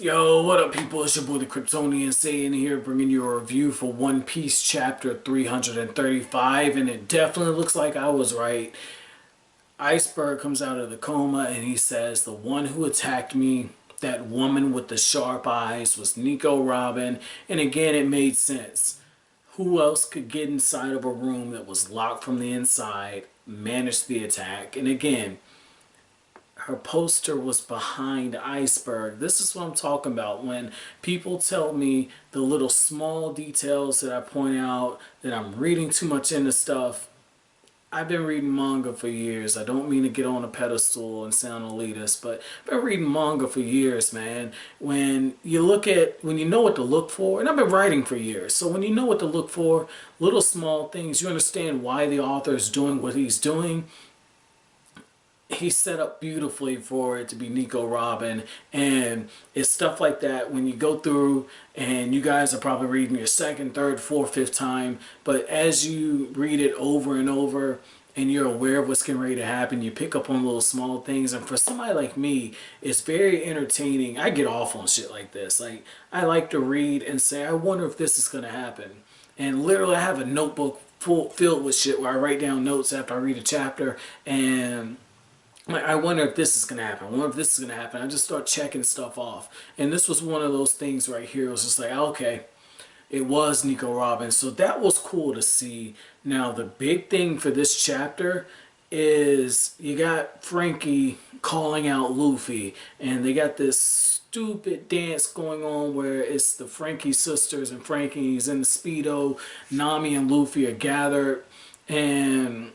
Yo, what up, people? It's your boy, the Kryptonian, saying here, bringing you a review for One Piece chapter 335, and it definitely looks like I was right. Iceburg comes out of the coma, and he says, the one who attacked me, that woman with the sharp eyes, was Nico Robin, and again, it made sense. Who else could get inside of a room that was locked from the inside, manage the attack, and again, her poster was behind Iceburg. This is what I'm talking about when people tell me the little small details that I point out, that I'm reading too much into stuff. I've been reading manga for years. I don't mean to get on a pedestal and sound elitist, but I've been reading manga for years, man. When you know what to look for, and I've been writing for years, so when you know what to look for, little small things, you understand why the author is doing what he's doing. He's set up beautifully for it to be Nico Robin, and it's stuff like that when you go through, and you guys are probably reading your second, third, fourth, fifth time, but as you read it over and over and you're aware of what's getting ready to happen, you pick up on little small things. And for somebody like me, it's very entertaining. I get off on shit like this. Like, I like to read and say, I wonder if this is going to happen. And literally I have a notebook filled with shit where I write down notes after I read a chapter, and like, I wonder if this is going to happen. I wonder if this is going to happen. I just start checking stuff off. And this was one of those things right here. It was just like, okay, it was Nico Robin. So that was cool to see. Now, the big thing for this chapter is you got Franky calling out Luffy. And they got this stupid dance going on where it's the Franky sisters and Franky's in the Speedo. Nami and Luffy are gathered. And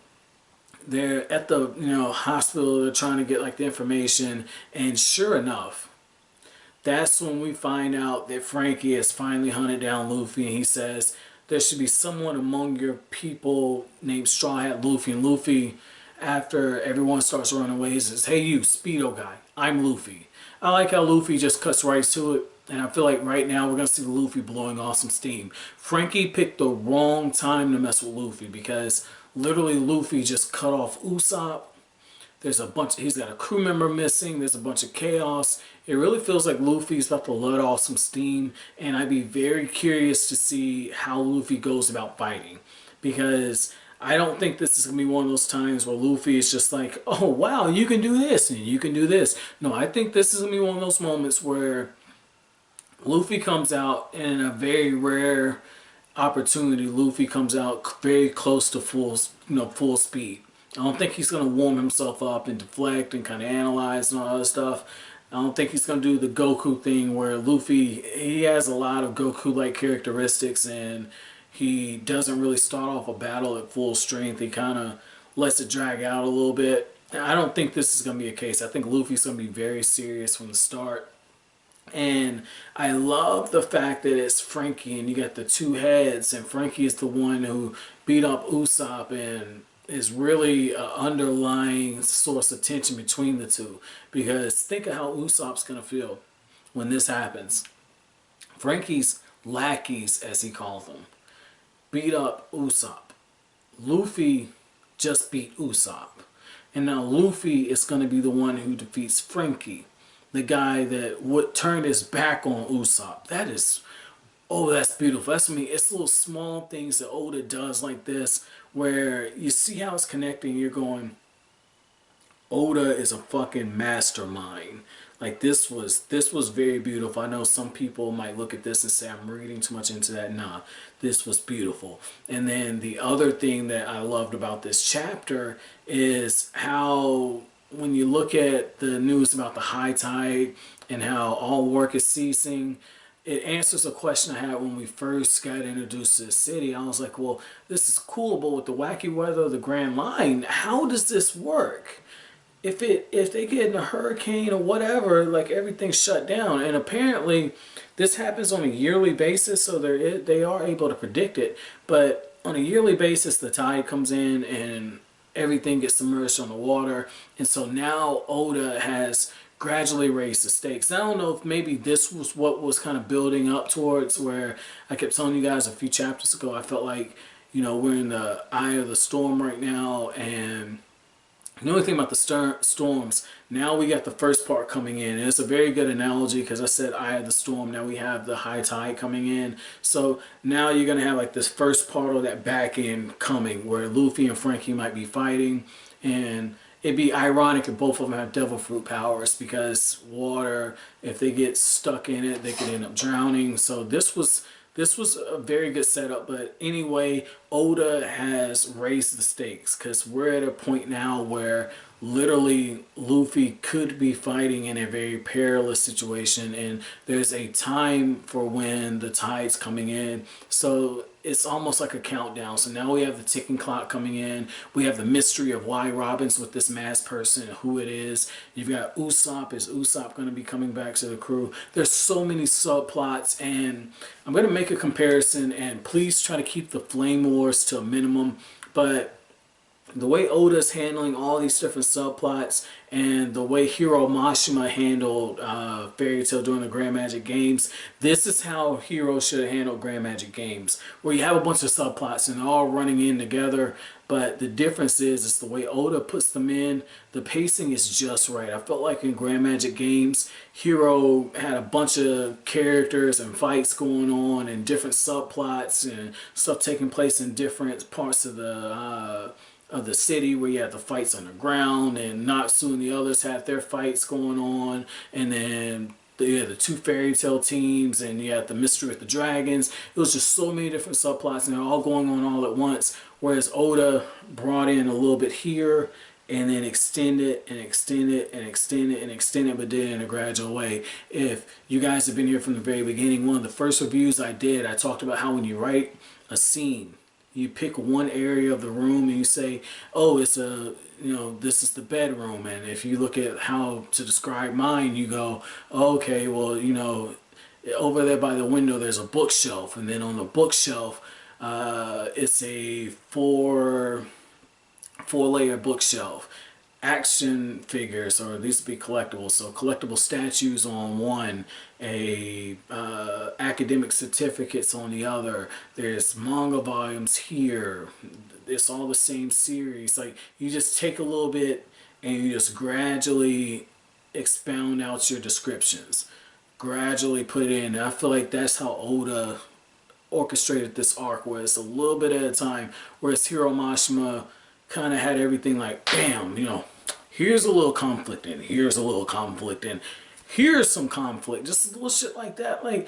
they're at the hospital. They're trying to get like the information, and sure enough, that's when we find out that Franky has finally hunted down Luffy, and he says there should be someone among your people named Straw Hat Luffy. And Luffy, after everyone starts running away, he says, "Hey, you Speedo guy, I'm Luffy." I like how Luffy just cuts right to it, and I feel like right now we're gonna see Luffy blowing off some steam. Franky picked the wrong time to mess with Luffy, because literally Luffy just cut off Usopp. He's got a crew member missing. There's a bunch of chaos. It really feels like Luffy's about to let off some steam, and I'd be very curious to see how Luffy goes about fighting, because I don't think this is going to be one of those times where Luffy is just like, oh wow, you can do this and you can do this. No, I think this is going to be one of those moments where Luffy comes out in a very rare opportunity. Luffy comes out very close to full speed. I don't think he's going to warm himself up and deflect and kind of analyze and all that other stuff. I don't think he's going to do the Goku thing where Luffy, he has a lot of Goku-like characteristics, and he doesn't really start off a battle at full strength. He kind of lets it drag out a little bit. I don't think this is going to be a case. I think Luffy's going to be very serious from the start. And I love the fact that it's Franky, and you got the two heads, and Franky is the one who beat up Usopp and is really an underlying source of tension between the two. Because think of how Usopp's going to feel when this happens. Franky's lackeys, as he calls them, beat up Usopp. Luffy just beat Usopp. And now Luffy is going to be the one who defeats Franky, the guy that turned his back on Usopp. That's beautiful. It's little small things that Oda does like this, where you see how it's connecting. You're going, Oda is a fucking mastermind. Like, this was very beautiful. I know some people might look at this and say I'm reading too much into that. Nah, this was beautiful. And then the other thing that I loved about this chapter is how, when you look at the news about the high tide and how all work is ceasing, it answers a question I had when we first got introduced to the city. I was like, well, this is cool, but with the wacky weather of the Grand Line, how does this work? If they get in a hurricane or whatever, like, everything's shut down. And apparently this happens on a yearly basis, so they are able to predict it. But on a yearly basis, the tide comes in and everything gets submerged on the water. And so now Oda has gradually raised the stakes. I don't know if maybe this was what was kind of building up towards, where I kept telling you guys a few chapters ago, I felt like, we're in the eye of the storm right now, and The only thing about the storms, now we got the first part coming in, and it's a very good analogy because I said I had the storm, now we have the high tide coming in. So now you're gonna have like this first part of that back end coming where Luffy and Franky might be fighting, and it'd be ironic if both of them have devil fruit powers because water, if they get stuck in it, they could end up drowning. So this was a very good setup, but anyway, Oda has raised the stakes because we're at a point now where literally Luffy could be fighting in a very perilous situation, and there's a time for when the tide's coming in. So it's almost like a countdown. So now we have the ticking clock coming in. We have the mystery of why Robin's with this masked person, who it is. You've got Usopp. Is Usopp going to be coming back to the crew? There's so many subplots, and I'm going to make a comparison, and please try to keep the Flame Wars to a minimum. But the way Oda's handling all these different subplots and the way Hiro Mashima handled Fairy Tail during the Grand Magic Games, this is how Hiro should have handled Grand Magic Games, where you have a bunch of subplots and they're all running in together, but the difference is the way Oda puts them in, the pacing is just right. I felt like in Grand Magic Games, Hiro had a bunch of characters and fights going on and different subplots and stuff taking place in different parts of the city, where you had the fights underground, and Natsu and the others had their fights going on, and then you had the two fairy tale teams, and you had the mystery with the dragons. It was just so many different subplots, and they're all going on all at once, whereas Oda brought in a little bit here and then extend it and extend it and extend it and extend it, but did it in a gradual way. If you guys have been here from the very beginning, one of the first reviews I did, I talked about how when you write a scene, you pick one area of the room and you say, oh, it's this is the bedroom. And if you look at how to describe mine, you go, okay, well, over there by the window, there's a bookshelf. And then on the bookshelf, it's a four-layer bookshelf. Action figures, or these would be collectibles, so collectible statues on one, academic certificates on the other, there's manga volumes here, it's all the same series. Like, you just take a little bit and you just gradually expound out your descriptions, gradually put it in. And I feel like that's how Oda orchestrated this arc, where it's a little bit at a time, whereas Hiro Mashima kind of had everything like, bam, here's a little conflict, and here's a little conflict, and here's some conflict, just little shit like that. Like,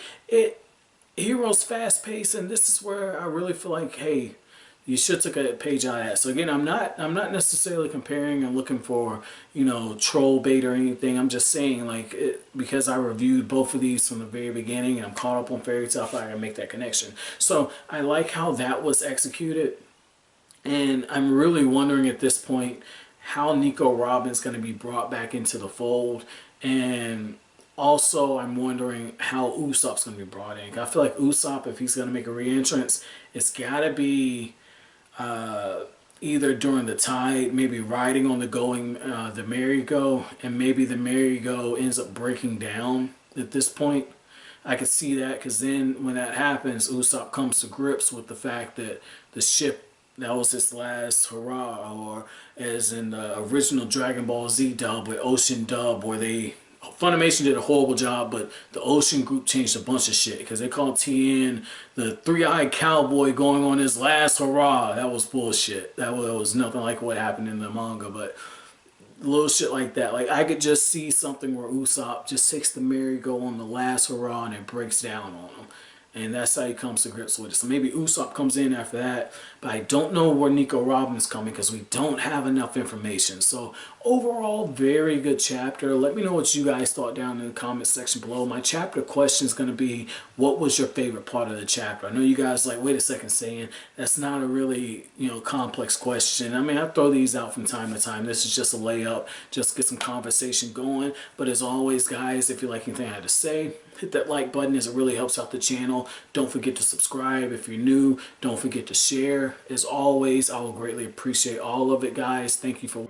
Hero's fast paced, and this is where I really feel like, hey, you should take a page out of that. So again, I'm not necessarily comparing and looking for, troll bait or anything. I'm just saying, like, because I reviewed both of these from the very beginning and I'm caught up on Fairy Tail, I thought I could make that connection. So I like how that was executed. And I'm really wondering at this point how Nico Robin's going to be brought back into the fold. And also I'm wondering how Usopp's going to be brought in. I feel like Usopp, if he's going to make a re-entrance, it's got to be either during the tide, maybe riding on the merry-go, and maybe the merry-go ends up breaking down at this point. I could see that, because then when that happens, Usopp comes to grips with the fact that the ship, that was his last hurrah, or as in the original Dragon Ball Z dub with Ocean dub, where Funimation did a horrible job, but the Ocean group changed a bunch of shit, because they called Tien the three-eyed cowboy going on his last hurrah. That was bullshit. That was nothing like what happened in the manga, but little shit like that. Like, I could just see something where Usopp just takes the merry-go on the last hurrah and it breaks down on him. And that's how he comes to grips with it. So maybe Usopp comes in after that. But I don't know where Nico Robin is coming, because we don't have enough information. So overall, very good chapter. Let me know what you guys thought down in the comment section below. My chapter question is going to be, what was your favorite part of the chapter? I know you guys like, wait a second, saying that's not a really complex question. I mean, I throw these out from time to time. This is just a layup, just get some conversation going. But as always, guys, if you like anything I had to say, hit that like button, as it really helps out the channel. Don't forget to subscribe if you're new. Don't forget to share. As always, I will greatly appreciate all of it, guys. Thank you for